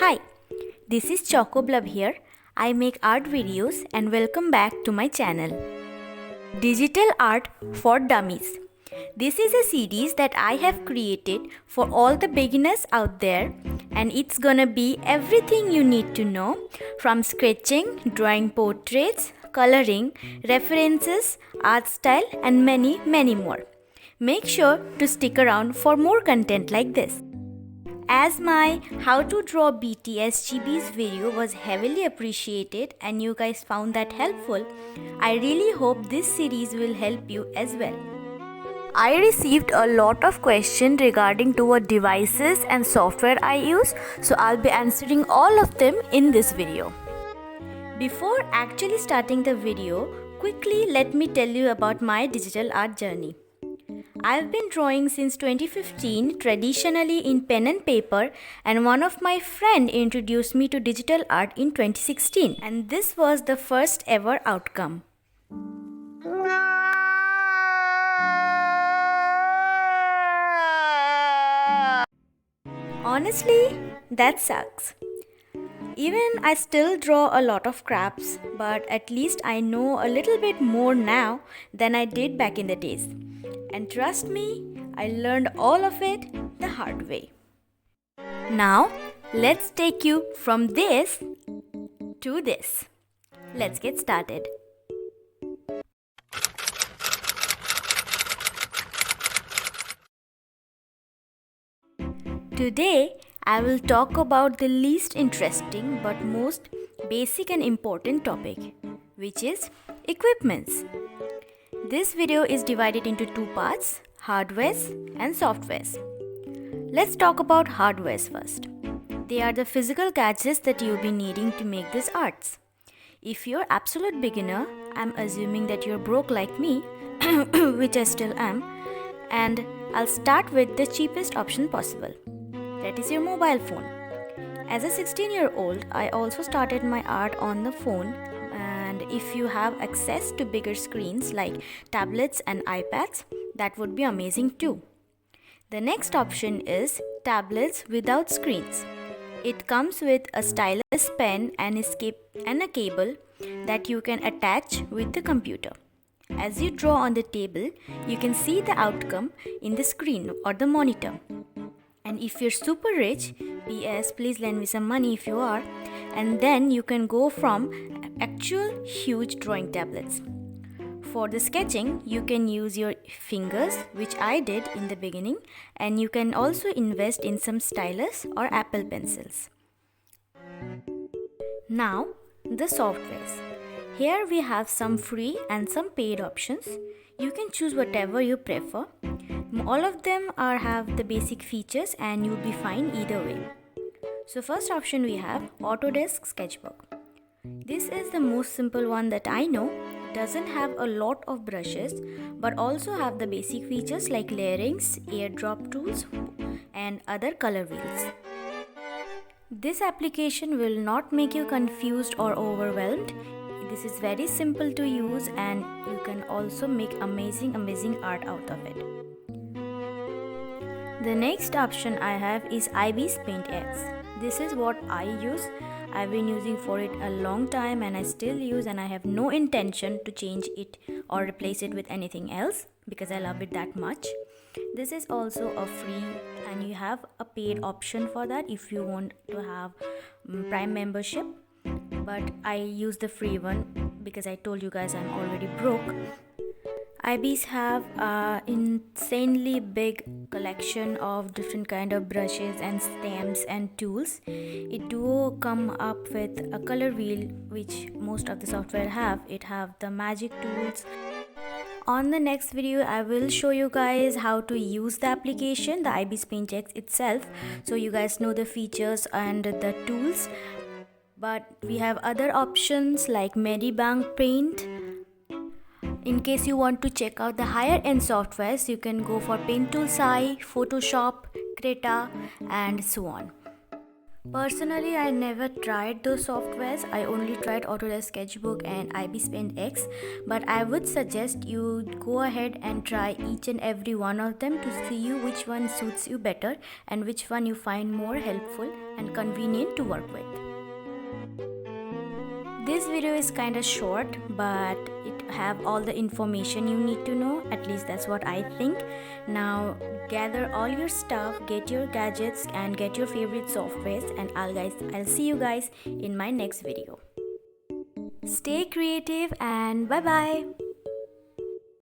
Hi, this is Chocoblub here. I make art videos and welcome back to my channel. Digital Art for Dummies. This is a series that I have created for all the beginners out there, and it's gonna be everything you need to know from sketching, drawing portraits, coloring, references, art style, and many more. Make sure to stick around for more content like this. As my how to draw BTS chibis video was heavily appreciated and you guys found that helpful, I really hope this series will help you as well. I received a lot of questions regarding to what devices and software I use, so I'll be answering all of them in this video. Before actually starting the video, quickly let me tell you about my digital art journey. I've been drawing since 2015 traditionally in pen and paper, and one of my friends introduced me to digital art in 2016, and this was the first ever outcome. Honestly, that sucks. Even I still draw a lot of craps, but at least I know a little bit more now than I did back in the days. And trust me, I learned all of it the hard way. Now, let's take you from this to this. Let's get started. Today, I will talk about the least interesting but most basic and important topic, which is equipments. This video is divided into two parts, hardwares and softwares. Let's talk about hardwares first. They are the physical gadgets that you'll be needing to make these arts. If you're absolute beginner, I'm assuming that you're broke like me, which I still am, and I'll start with the cheapest option possible. That is your mobile phone. As a 16-year-old, I also started my art on the phone, and if you have access to bigger screens like tablets and iPads, that would be amazing too. The next option is tablets without screens. It comes with a stylus pen and a cable that you can attach with the computer. As you draw on the table, you can see the outcome in the screen or the monitor. And if you're super rich, PS, please lend me some money if you are, and then you can go from actual huge drawing tablets. For the sketching, you can use your fingers, which I did in the beginning, and you can also invest in some stylus or Apple pencils. Now, the softwares. Here we have some free and some paid options. You can choose whatever you prefer. All of them have the basic features and you'll be fine either way. So first option we have Autodesk Sketchbook. This is the most simple one that I know. It doesn't have a lot of brushes but also have the basic features like layerings, airdrop tools and other color wheels. This application will not make you confused or overwhelmed. This is very simple to use and you can also make amazing art out of it. The next option I have is Paint X. This is what I use. I've been using for it a long time and I still use, and I have no intention to change it or replace it with anything else because I love it that much. This is also a free and you have a paid option for that if you want to have Prime membership, but I use the free one because I told you guys I'm already broke. IBs have an insanely big collection of different kind of brushes and stamps and tools. It do come up with a color wheel, which most of the software have. It have the magic tools. On the next video, I will show you guys how to use the application, the Paint X itself, so you guys know the features and the tools. But we have other options like Medibank Paint. In case you want to check out the higher end softwares, you can go for Paint Tool Sai, Photoshop, Krita and so on. Personally, I never tried those softwares. I only tried Autodesk Sketchbook and IB Spend X, but I would suggest you go ahead and try each and every one of them to see you which one suits you better and which one you find more helpful and convenient to work with. This video is kind of short, but it have all the information you need to know. At least that's what I think. Now gather all your stuff, get your gadgets and get your favorite softwares, and I'll see you guys in my next video. Stay creative and bye bye.